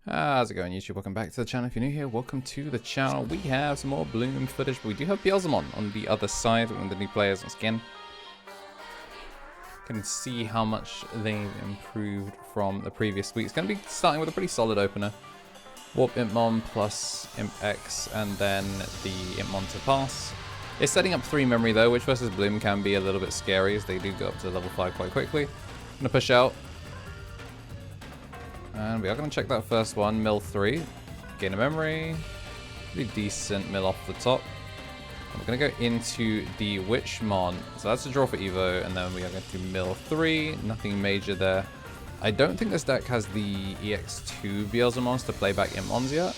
How's it going, YouTube? Welcome back to the channel. If you're new here, welcome to the channel. We have some more Bloom footage, but we do have Beelzemon on the other side with the new players once again. Can see how much they've improved from the previous week. It's going to be starting with a pretty solid opener. Warp Impmon plus Imp X, and then the Impmon to pass. It's setting up 3 memory though, which versus Bloom can be a little bit scary as they do go up to level 5 quite quickly. I'm going to push out. And we are going to check that first one, mill 3. Gain a memory. Pretty decent mill off the top. And we're going to go into the Witchmon. So that's a draw for Evo, and then we are going to mill 3. Nothing major there. I don't think this deck has the EX2 Beelzemons to play back Impmons yet.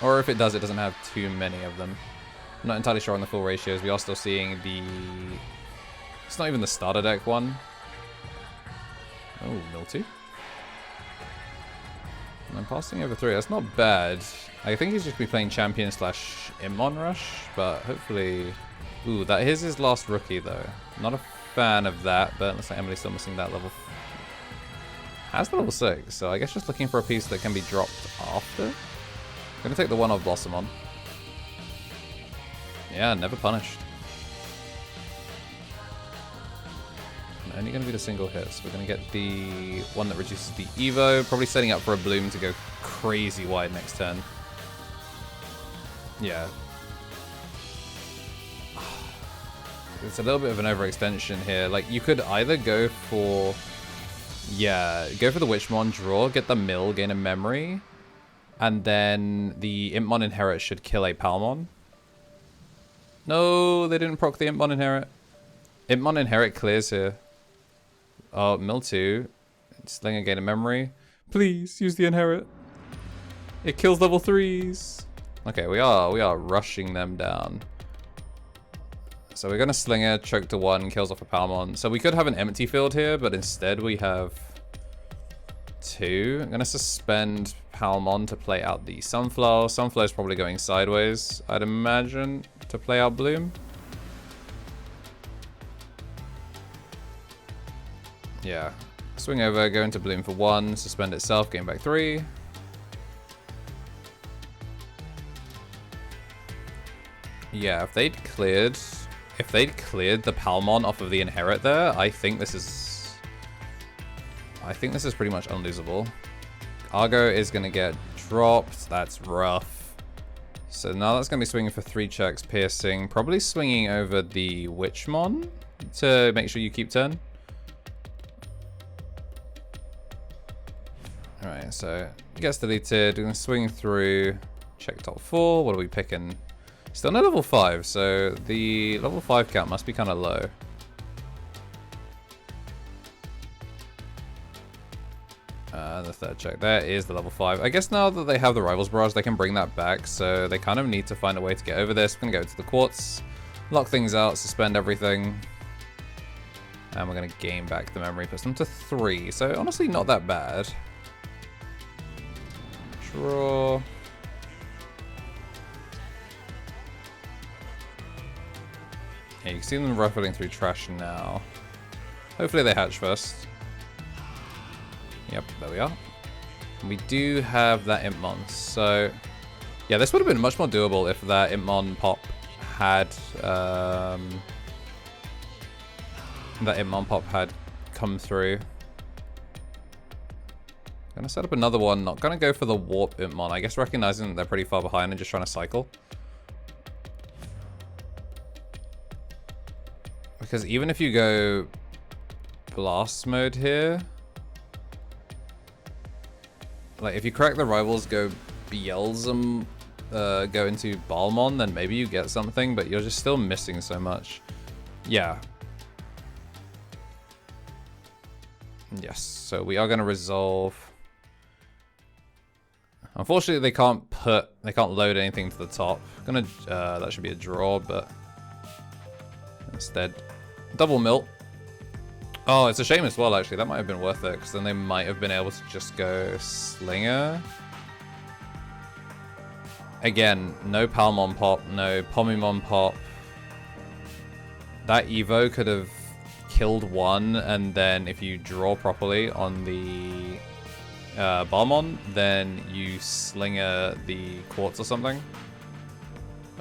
Or if it does, it doesn't have too many of them. I'm not entirely sure on the full ratios. We are still seeing the... It's not even the starter deck one. Oh, mill 2. And I'm passing over 3. That's not bad. I think he's just going to be playing champion slash Impmon rush, but hopefully... Ooh, that is his last rookie though. Not a fan of that, but looks like Emily's still missing that level. Has the level 6, so I guess just looking for a piece that can be dropped after. I'm going to take the one off Blossomon. Yeah, never punished. Only going to be the single hit, so we're going to get the one that reduces the Evo. Probably setting up for a Bloom to go crazy wide next turn. Yeah. It's a little bit of an overextension here. Like, you could either go for... Yeah, go for the Witchmon, draw, get the mill, gain a memory, and then the Impmon Inherit should kill a Palmon. No, they didn't proc the Impmon Inherit. Impmon Inherit clears here. Oh, mill 2. Slinger gain a memory. Please, use the Inherit. It kills level 3s. Okay, we are rushing them down. So we're going to Slinger, choke to 1, kills off a Palmon. So we could have an empty field here, but instead we have 2. I'm going to suspend Palmon to play out the Sunflower. Sunflower is probably going sideways, I'd imagine, to play out Bloom. Yeah. Swing over, go into Bloom for 1, suspend itself, gain back 3. Yeah, if they'd cleared the Palmon off of the Inherit there, I think this is pretty much unlosable. Argo is going to get dropped. That's rough. So now that's going to be swinging for 3 checks, piercing. Probably swinging over the Witchmon to make sure you keep turn. Alright, so it gets deleted. We're going to swing through, check top 4. What are we picking? Still no level 5, so the level 5 count must be kind of low. The third check there is the level 5. I guess now that they have the Rivals Barrage, they can bring that back, so they kind of need to find a way to get over this. We're going to go to the Quartz, lock things out, suspend everything. And we're going to gain back the memory, puts them to 3. So honestly, not that bad. Draw. Yeah, you can see them ruffling through trash now. Hopefully they hatch first. Yep, there we are. And we do have that Impmon, so... Yeah, this would have been much more doable if that Impmon pop had... that Impmon pop had come through. Gonna set up another one, not gonna go for the Warp Impmon. I guess recognizing that they're pretty far behind and just trying to cycle. Because even if you go blast mode here, like if you crack the rivals, go Beelzemon, go into Balmon, then maybe you get something, but you're just still missing so much. Yeah. Yes, so we are going to resolve. Unfortunately, they can't load anything to the top. That should be a draw, but instead, double mill. Oh, it's a shame as well, actually. That might have been worth it, because then they might have been able to just go Slinger. Again, no Palmon pop, no Pomimon pop. That Evo could have killed one, and then if you draw properly on the Balmon, then you slinger the quartz or something.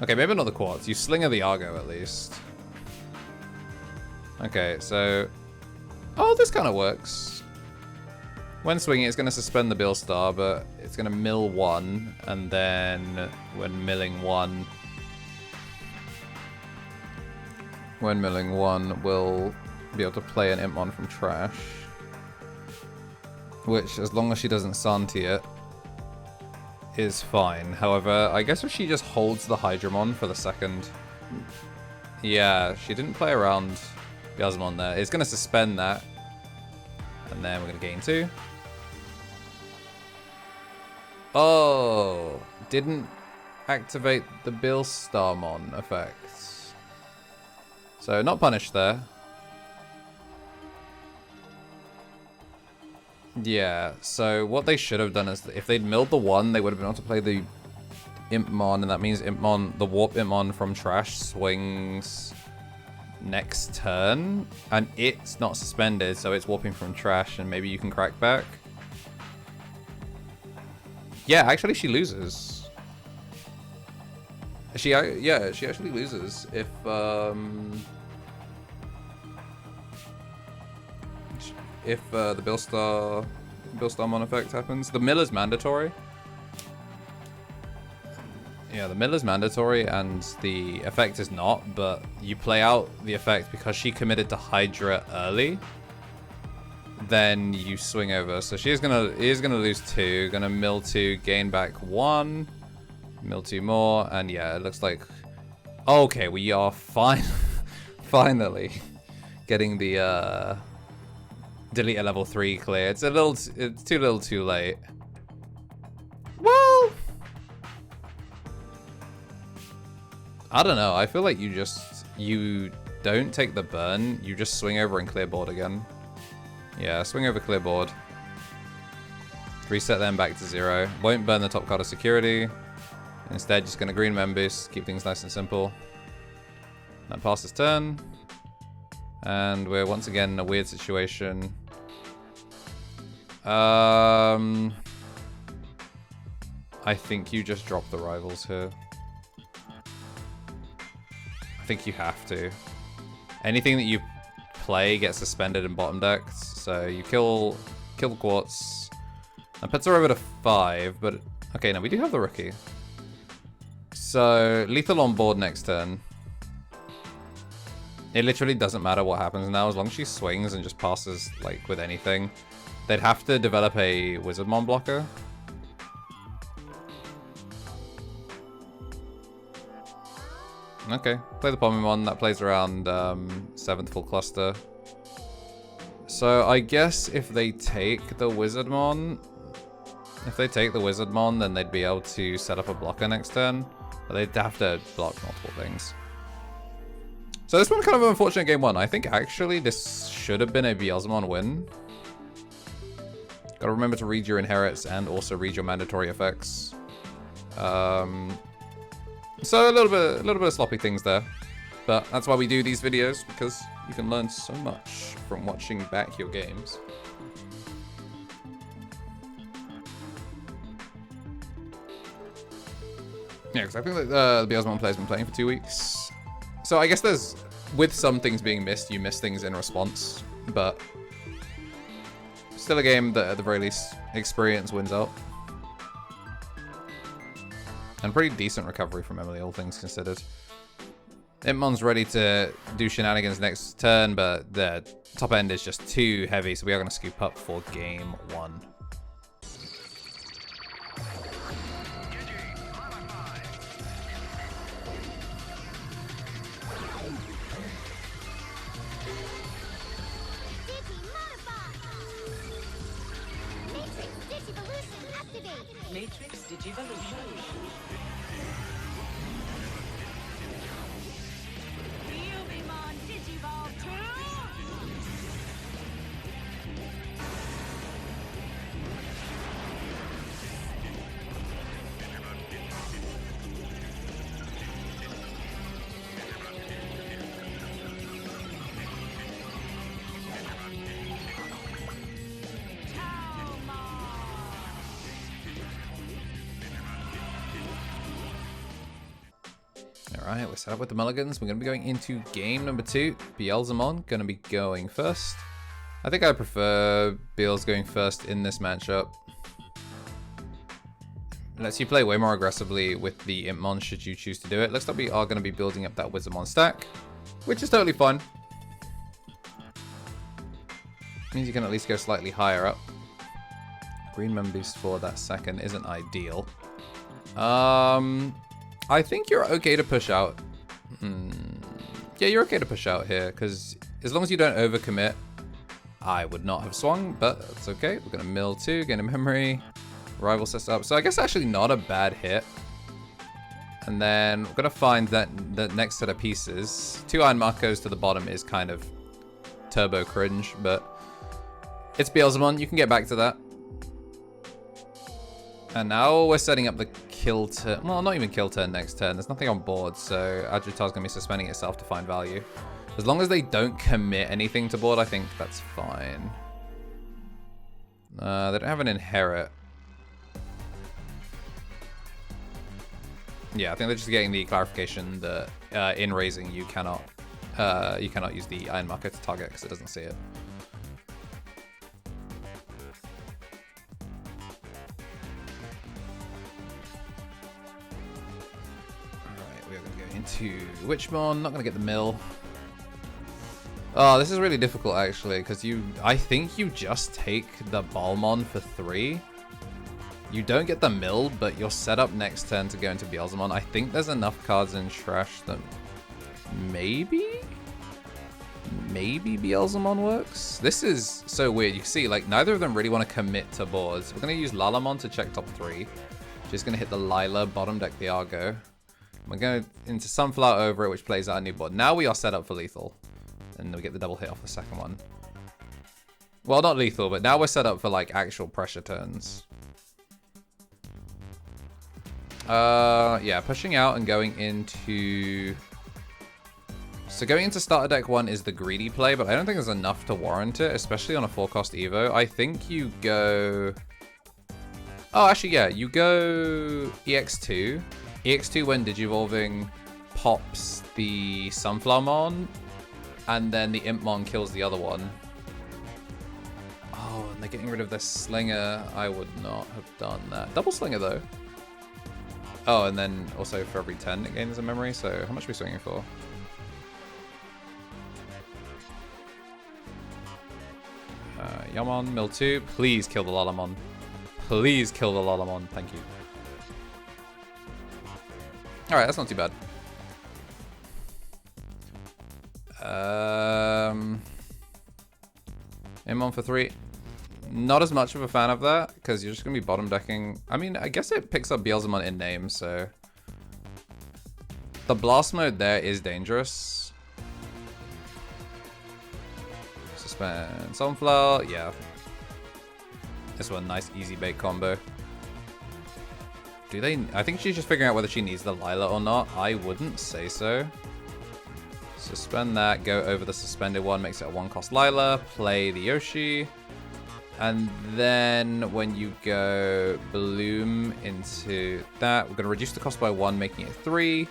Okay, maybe not the quartz. You slinger the Argo at least. Okay, so... Oh, this kind of works. When swinging, it's going to suspend the Beelstar, but it's going to mill 1, and then when milling 1... When milling 1, we'll be able to play an Impmon from trash. Which, as long as she doesn't Santi it, is fine. However, I guess if she just holds the Hydramon for the second... Yeah, she didn't play around Beelzemon there. It's going to suspend that. And then we're going to gain 2. Oh! Didn't activate the Beelstarmon effect. So, not punished there. Yeah, so what they should have done is if they'd milled the 1, they would have been able to play the Impmon, and that means Impmon, the Warp Impmon from trash swings next turn, and it's not suspended, so it's warping from trash, and maybe you can crack back. Yeah, actually she loses. Yeah, she actually loses if the Beelstarmon effect happens. The mill is mandatory. Yeah, the mill is mandatory and the effect is not, but you play out the effect because she committed to Hydra early. Then you swing over. So she is gonna lose 2, gonna mill 2, gain back 1, mill 2 more, and yeah, it looks like okay, we are finally getting the delete a level 3 clear. It's too little too late. Well, I don't know. I feel like you don't take the burn. You just swing over and clear board again. Yeah, swing over, clear board. Reset them back to 0. Won't burn the top card of security. Instead, just gonna green members. Keep things nice and simple. That passes turn. And we're once again in a weird situation. I think you just drop the rivals here. I think you have to. Anything that you play gets suspended in bottom decks. So you kill the quartz. That puts her over to 5, but okay, now we do have the rookie. So lethal on board next turn. It literally doesn't matter what happens now, as long as she swings and just passes like with anything. They'd have to develop a Wizardmon blocker. Okay, play the Pomimon. That plays around 7th full cluster. So I guess if they take the Wizardmon, then they'd be able to set up a blocker next turn. But they'd have to block multiple things. So this one kind of an unfortunate game 1. I think actually this should have been a Beelzemon win. Gotta remember to read your inherits and also read your mandatory effects. So a little bit of sloppy things there. But that's why we do these videos, because you can learn so much from watching back your games. Yeah, because I think that the Beelzemon player's been playing for 2 weeks. So I guess there's, with some things being missed, you miss things in response, but still a game that at the very least experience wins out. And pretty decent recovery from Emily, all things considered. Impmon's ready to do shenanigans next turn, but the top end is just too heavy, so we are going to scoop up for game 1. Matrix Digivolution. Veemon Digivolve 2. Alright, we're set up with the mulligans. We're going to be going into game number 2. Beelzemon going to be going first. I think I prefer Beels going first in this matchup. Lets you play way more aggressively with the Impmon should you choose to do it. Looks like we are going to be building up that Wizardmon stack, which is totally fun. Means you can at least go slightly higher up. Green Mem boost for that second isn't ideal. I think you're okay to push out. Yeah, you're okay to push out here, because as long as you don't overcommit, I would not have swung, but that's okay. We're going to mill 2, gain a memory. Rival sets up. So I guess actually not a bad hit. And then we're going to find that the next set of pieces. 2 Iron Marcos to the bottom is kind of turbo cringe, but it's Beelzemon. You can get back to that. And now we're setting up the kill turn. Well, not even kill turn next turn. There's nothing on board, so Agitar's going to be suspending itself to find value. As long as they don't commit anything to board, I think that's fine. They don't have an inherit. Yeah, I think they're just getting the clarification that in raising you cannot use the Iron Marker to target because it doesn't see it. Alright, we are going to go into Witchmon, not going to get the mill. Oh, this is really difficult actually, because I think you just take the Balmon for 3. You don't get the mill, but you're set up next turn to go into Beelzemon. I think there's enough cards in trash that maybe Beelzemon works. This is so weird. You see, like, neither of them really want to commit to boards. We're going to use Lalamon to check top 3. Just going to hit the Lila, bottom deck the Argo. We're going into Sunflower over it, which plays out a new board. Now we are set up for lethal. And we get the double hit off the second one. Well, not lethal, but now we're set up for, like, actual pressure turns. Yeah, pushing out and going into... So going into starter deck 1 is the greedy play, but I don't think there's enough to warrant it, especially on a 4-cost Evo. I think you go... Oh, actually, yeah, you go EX2. EX2 when Digivolving pops the Sunflowermon, and then the Impmon kills the other one. Oh, and they're getting rid of their Slinger. I would not have done that. Double Slinger, though. Oh, and then also for every 10 it gains a memory, so how much are we swinging for? Yamon, mill 2. Please kill the Lalamon. Please kill the Lalamon. Thank you. Alright, that's not too bad. Imon for 3. Not as much of a fan of that, because you're just going to be bottom decking. I mean, I guess it picks up Beelzemon in name, so... The blast mode there is dangerous. Suspend Sunflower, yeah. This one, nice easy bait combo. Do they... I think she's just figuring out whether she needs the Lila or not. I wouldn't say so. Suspend that, go over the suspended one, makes it a 1-cost Lila, play the Yoshi. And then when you go Bloom into that, we're going to reduce the cost by 1, making it 3.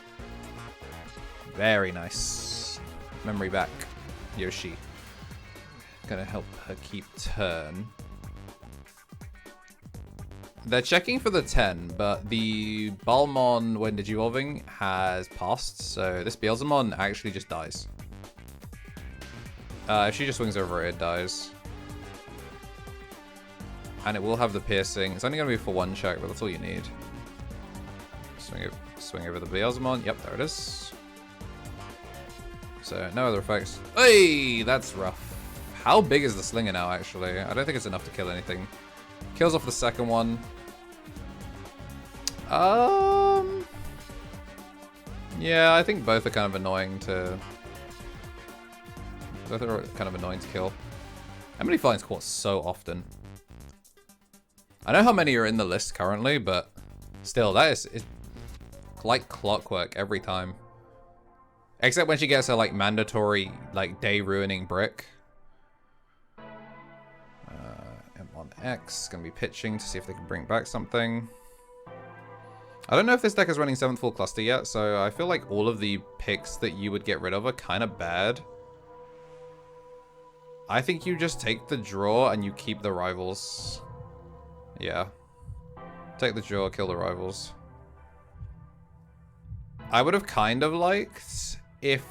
Very nice. Memory back, Yoshi. Going to help her keep turn. They're checking for the 10, but the Balmon, when Digivolving, has passed, so this Beelzemon actually just dies. If she just swings over it, it dies. And it will have the piercing. It's only going to be for 1 check, but that's all you need. Swing over the Beelzemon. Yep, there it is. So, no other effects. Hey, that's rough. How big is the Slinger now, actually? I don't think it's enough to kill anything. Kills off the second one. Yeah, I think both are kind of annoying to... Both are kind of annoying to kill. Emily finds Quartz so often. I know how many are in the list currently, but still, that is like clockwork every time. Except when she gets her like mandatory like day ruining brick. M1X gonna be pitching to see if they can bring back something. I don't know if this deck is running 7th Full Cluster yet, so I feel like all of the picks that you would get rid of are kind of bad. I think you just take the draw and you keep the rivals. Yeah. Take the draw, kill the rivals. I would have kind of liked if...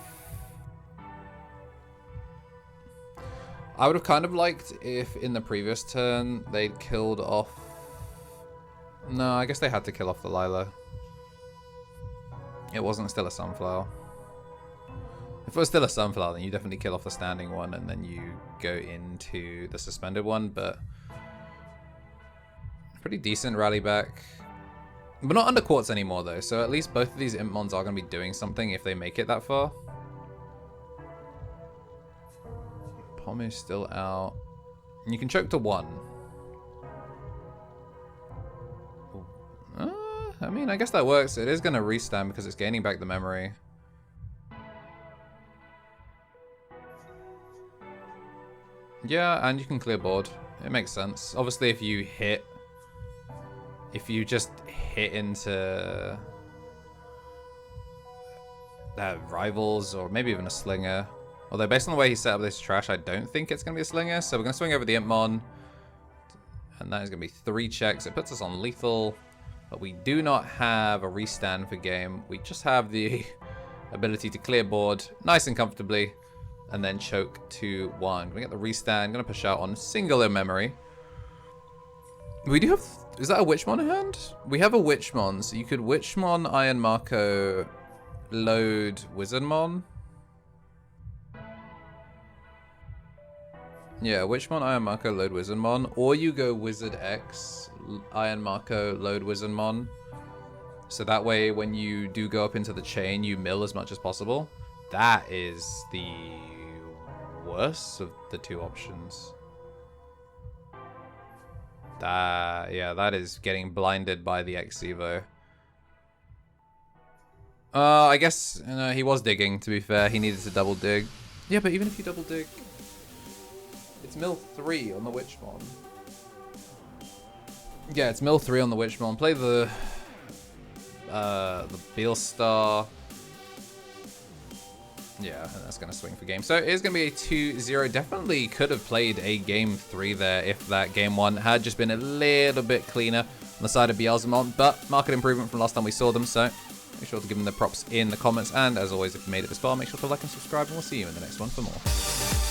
I would have kind of liked if in the previous turn they'd killed off... No, I guess they had to kill off the Lila. It wasn't still a Sunflower. If it was still a Sunflower, then you definitely kill off the standing one and then you go into the suspended one, but... Pretty decent rally back. We're not under quartz anymore though, so at least both of these Impmons are going to be doing something if they make it that far. Pommy's still out. And you can choke to 1. I mean, I guess that works. It is going to restand because it's gaining back the memory. Yeah, and you can clear board. It makes sense. Obviously, if you hit... If you just hit into... rivals, or maybe even a Slinger. Although, based on the way he set up this trash, I don't think it's going to be a Slinger. So we're going to swing over the Impmon. And that is going to be 3 checks. It puts us on lethal. But we do not have a restand for game. We just have the ability to clear board nice and comfortably. And then choke to 1. Gonna get the restand. Gonna push out on single in memory. We do have... Is that a Witchmon in hand? We have a Witchmon. So you could Witchmon, Iron Marco, load Wizardmon. Yeah, Witchmon, Iron Marco, load Wizardmon. Or you go Wizard X, Iron Marco, load Wizardmon. So that way, when you do go up into the chain, you mill as much as possible. That is the worst of the 2 options. Yeah, that is getting blinded by the X-Evo. I guess he was digging, to be fair. He needed to double dig. Yeah, but even if you double dig, it's mill 3 on the Witchmon. Yeah, it's mill 3 on the Witchmon. Play the Beelstar. Yeah, that's going to swing for game. So it is going to be a 2-0. Definitely could have played a game 3 there if that game 1 had just been a little bit cleaner on the side of Beelzemon. But market improvement from last time we saw them, so make sure to give them the props in the comments. And as always, if you made it this far, make sure to like and subscribe, and we'll see you in the next one for more.